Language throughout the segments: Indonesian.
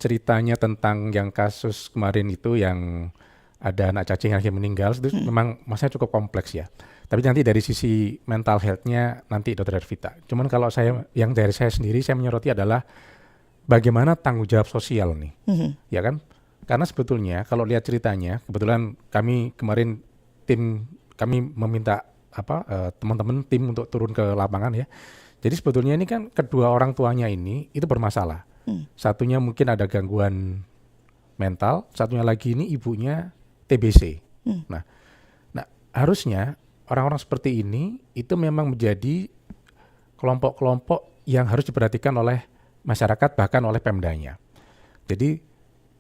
ceritanya tentang yang kasus kemarin itu yang ada anak cacing yang akhirnya meninggal, itu memang masalahnya cukup kompleks ya. Tapi nanti dari sisi mental health-nya nanti Dr. Hervita. Cuman kalau yang dari saya sendiri, saya menyoroti adalah bagaimana tanggung jawab sosial nih, ya kan? Karena sebetulnya kalau lihat ceritanya, kebetulan kami kemarin kami meminta teman-teman tim untuk turun ke lapangan ya. Jadi sebetulnya ini kan kedua orang tuanya ini itu bermasalah. Satunya mungkin ada gangguan mental, satunya lagi ini ibunya TBC. Nah, harusnya orang-orang seperti ini itu memang menjadi kelompok-kelompok yang harus diperhatikan oleh masyarakat bahkan oleh Pemdanya. Jadi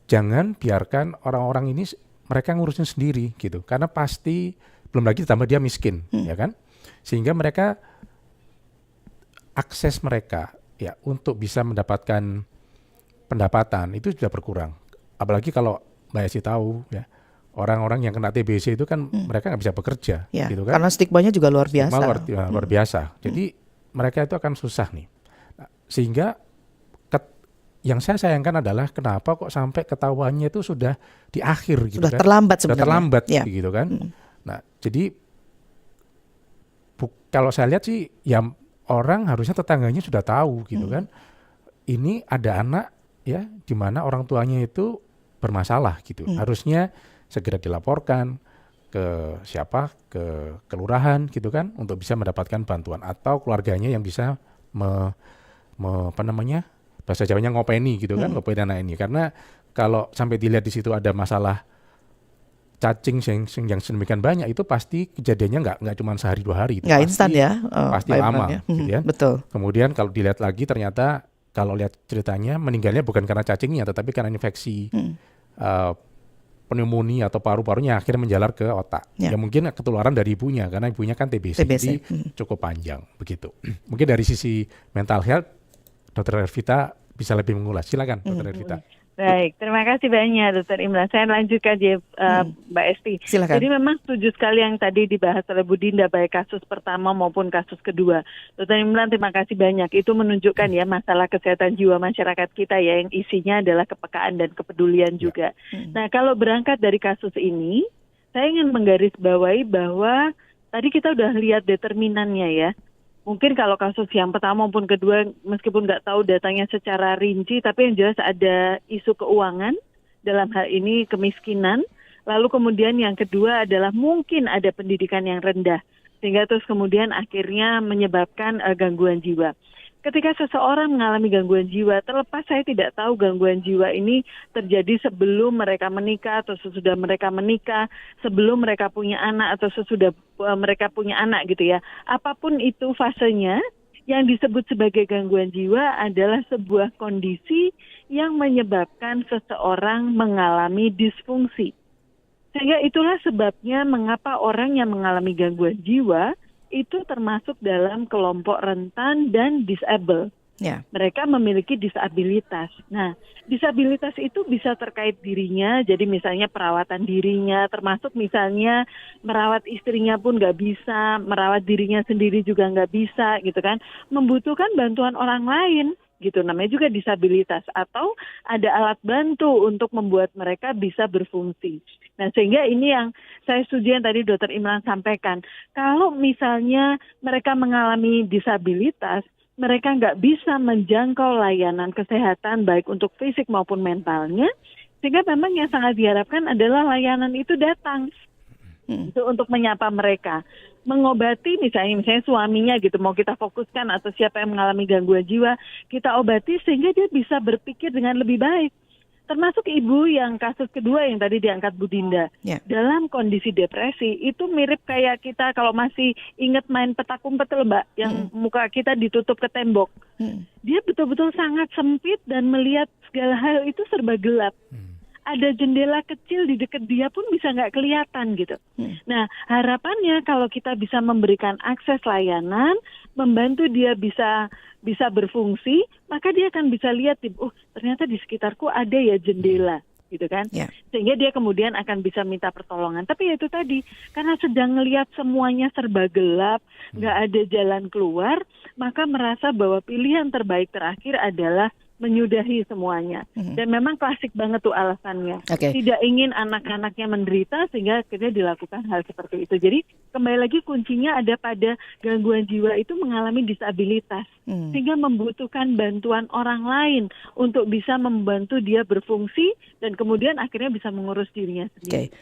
jangan biarkan orang-orang ini mereka ngurusin sendiri gitu, karena pasti belum lagi ditambah dia miskin, ya kan? Sehingga akses mereka ya untuk bisa mendapatkan pendapatan itu sudah berkurang. Apalagi kalau Mbak Esi tahu ya, orang-orang yang kena TBC itu kan mereka nggak bisa bekerja, ya, gitu kan? Karena stigmanya juga luar biasa. Luar biasa. Jadi mereka itu akan susah nih. Nah, sehingga yang saya sayangkan adalah kenapa kok sampai ketahuannya itu sudah di akhir gitu sudah kan? Terlambat sebenarnya. Sudah terlambat ya. gitu kan? Nah, jadi kalau saya lihat sih ya orang harusnya tetangganya sudah tahu gitu kan. Ini ada anak ya di mana orang tuanya itu bermasalah gitu. Harusnya segera dilaporkan ke kelurahan gitu kan untuk bisa mendapatkan bantuan, atau keluarganya yang bisa bahasa Jawanya ngopeni gitu kan, ngopeni anak ini. Karena kalau sampai dilihat di situ ada masalah cacing yang sedemikian banyak, itu pasti kejadiannya nggak cuma sehari 2 hari, itu nggak instan ya, pasti lama gitu kan. Betul. Kemudian kalau dilihat lagi ternyata kalau lihat ceritanya meninggalnya bukan karena cacingnya tetapi karena infeksi pneumonia atau paru-parunya akhirnya menjalar ke otak. Ya mungkin ketularan dari ibunya karena ibunya kan TBC. Jadi cukup panjang begitu. Mungkin dari sisi mental health Dr. Hervita bisa lebih mengulas. Silakan Dr. Hervita. Baik, terima kasih banyak Dr. Imran. Saya lanjutkan aja Mbak Esti. Silakan. Jadi memang setuju sekali yang tadi dibahas oleh Bu Dinda, baik kasus pertama maupun kasus kedua. Dr. Imran, terima kasih banyak. Itu menunjukkan ya masalah kesehatan jiwa masyarakat kita ya, yang isinya adalah kepekaan dan kepedulian juga. Nah, kalau berangkat dari kasus ini, saya ingin menggarisbawahi bahwa tadi kita udah lihat determinannya ya. Mungkin kalau kasus yang pertama maupun kedua, meskipun nggak tahu datanya secara rinci, tapi yang jelas ada isu keuangan, dalam hal ini kemiskinan. Lalu kemudian yang kedua adalah mungkin ada pendidikan yang rendah, sehingga terus kemudian akhirnya menyebabkan gangguan jiwa. Ketika seseorang mengalami gangguan jiwa, terlepas saya tidak tahu gangguan jiwa ini terjadi sebelum mereka menikah atau sesudah mereka menikah, sebelum mereka punya anak atau sesudah mereka punya anak gitu ya. Apapun itu fasenya, yang disebut sebagai gangguan jiwa adalah sebuah kondisi yang menyebabkan seseorang mengalami disfungsi. Sehingga itulah sebabnya mengapa orang yang mengalami gangguan jiwa itu termasuk dalam kelompok rentan dan disable. Ya. Mereka memiliki disabilitas. Nah, disabilitas itu bisa terkait dirinya, jadi misalnya perawatan dirinya, termasuk misalnya merawat istrinya pun nggak bisa, merawat dirinya sendiri juga nggak bisa, gitu kan. Membutuhkan bantuan orang lain, gitu. Namanya juga disabilitas. Atau ada alat bantu untuk membuat mereka bisa berfungsi. Nah, sehingga ini yang saya setuju yang tadi Dr. Imran sampaikan. Kalau misalnya mereka mengalami disabilitas, mereka nggak bisa menjangkau layanan kesehatan baik untuk fisik maupun mentalnya, sehingga memang yang sangat diharapkan adalah layanan itu datang itu untuk menyapa mereka, mengobati misalnya suaminya gitu, mau kita fokuskan atau siapa yang mengalami gangguan jiwa, kita obati sehingga dia bisa berpikir dengan lebih baik. Termasuk ibu yang kasus kedua yang tadi diangkat Bu Dinda. Dalam kondisi depresi itu mirip kayak kita kalau masih ingat main petak umpet loh Mbak, yang muka kita ditutup ke tembok. Dia betul-betul sangat sempit dan melihat segala hal itu serba gelap. Ada jendela kecil di dekat dia pun bisa nggak kelihatan gitu. Nah, harapannya kalau kita bisa memberikan akses layanan, membantu dia bisa berfungsi, maka dia akan bisa lihat, ternyata di sekitarku ada ya jendela, gitu kan? Sehingga dia kemudian akan bisa minta pertolongan. Tapi ya itu tadi, karena sedang melihat semuanya serba gelap, nggak ada jalan keluar, maka merasa bahwa pilihan terbaik terakhir adalah menyudahi semuanya. Dan memang klasik banget tuh alasannya. Oke. Tidak ingin anak-anaknya menderita sehingga akhirnya dilakukan hal seperti itu. Jadi kembali lagi kuncinya ada pada gangguan jiwa itu mengalami disabilitas. Sehingga membutuhkan bantuan orang lain untuk bisa membantu dia berfungsi dan kemudian akhirnya bisa mengurus dirinya sendiri. Oke.